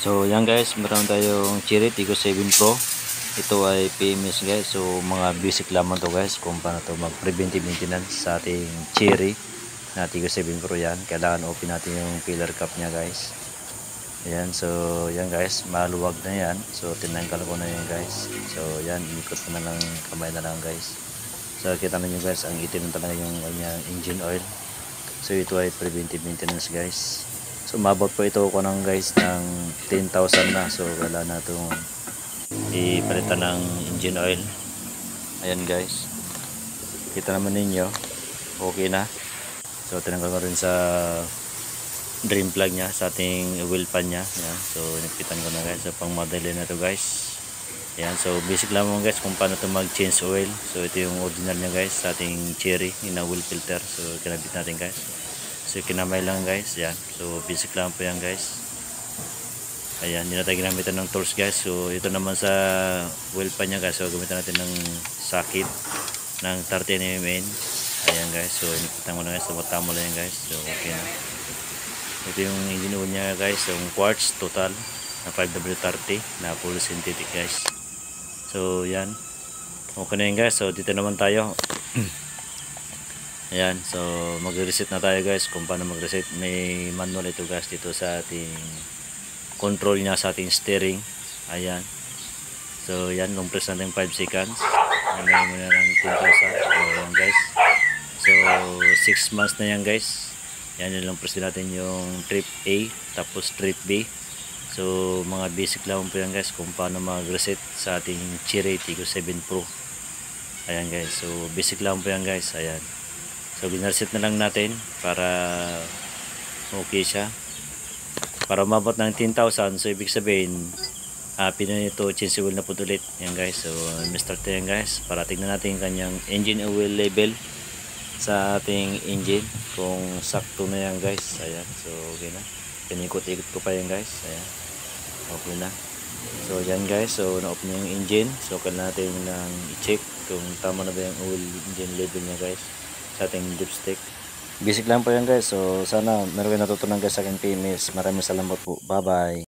So yan guys, meron tayong Cherry Tiggo 7 Pro. Ito ay PMS guys. So mga basic lamang to guys kung paano to mag preventive maintenance sa ating Cherry na Tiggo 7 Pro yan. Kailangan open natin yung pillar cap nya guys. Ayan, so yan guys, maluwag na yan. So tinanggal ko na yan guys. So yan, ikot ko na lang, kamay na lang guys. So kita niyo guys, ang itim talaga yung engine oil. So ito ay preventive maintenance guys. So umabot po ito ko ng guys ng 10,000 na. So wala na itong ipalitan ng engine oil. Ayan guys, kita naman ninyo, okay na. So tinanggal ko rin sa drain plug nya, sa ating wheel pan nya. Ayan, so nipitan ko na guys. So pang madali na to guys. Ayan, so basic lamang guys kung paano to mag change oil. So ito yung original nya guys sa ating Cherry na wheel filter. So kinabit natin guys. So kinamay lang guys, yan. So basic lang po yan guys. Ayan, hindi na tayo ginamitan ng tools guys. So ito naman sa wheel pan nya guys. So gamitan natin ng socket ng 30mm. Ayan guys, so inipitan ko na guys. So matamo lang yan guys. So okay na. Ito yung engine oil nya guys. Yung quartz total na 5W30 na full synthetic guys. So yan, okay na yan guys. So dito naman tayo. Ayan, so mag-reset na tayo guys kung paano mag-reset. May manual ito guys dito sa ating control niya sa ating steering. Ayan, so yan, long press natin 5 seconds. Ayan muna ng 10,000. Ayan guys, so 6 months na yan guys. Yan, long press din natin yung trip A tapos trip B. So mga basic lang po yan guys kung paano mag-reset sa ating Cherry Tiggo 7 Pro. Ayan guys, so basic lang po yan guys. Ayan, so ginreset na lang natin para okay siya. Para umabot ng 10,000, so ibig sabihin pinoy ito change oil na po ulit. Yan guys, so start yan guys para tignan natin yung kanyang engine oil level sa ating engine kung sakto na yan guys. Ayan, so okay na. Pinikot-ikot ko pa yan guys. Ayan, okay na. So yan guys, so na-open na yung engine. So kailangan natin lang i-check kung tama na ba yung oil engine level niya guys sa ating dipstick. Basic lang po yan guys. So sana meron kayo natutunan guys sa aking PMS. Maraming salamat po. Bye bye.